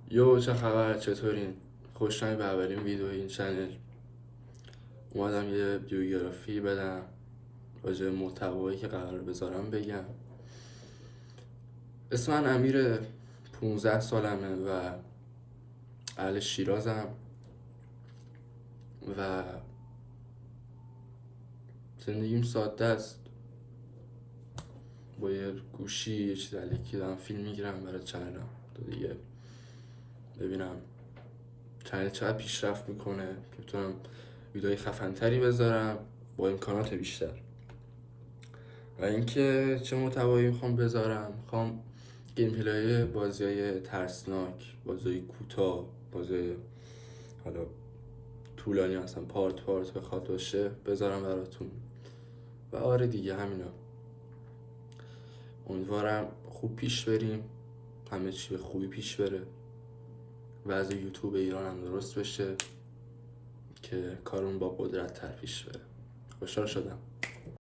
یو چه خبر، چطورین؟ خوشنامی به اولین ویدیو این چنل. اومدم یه بیوگرافی بدم راجع به محتوایی که قرار بذارم بگم. اسم من امیر، 15 سالمه و اهل شیرازم و زندگیم ساده است. با یه گوشی یه چیز الکی دارم فیلم میگیرم برای چنلم تا دیگه ببینم چنل چقدر پیشرفت میکنه که بتونم ویدیوهای خفن‌تری بذارم با امکانات بیشتر. و اینکه چه محتوایی میخوام بذارم، میخوام گیم پلی بازی‌های ترسناک، بازی کوتاه، بازی حالا طولانی مثلا پارت بخواد باشه بذارم براتون. و آره دیگه همینا. امیدوارم خوب پیش بریم، همه چی به خوبی پیش بره، وضع یوتیوب ایران هم درست بشه که کارون با قدرت تر پیش بره. خوشحال شدم.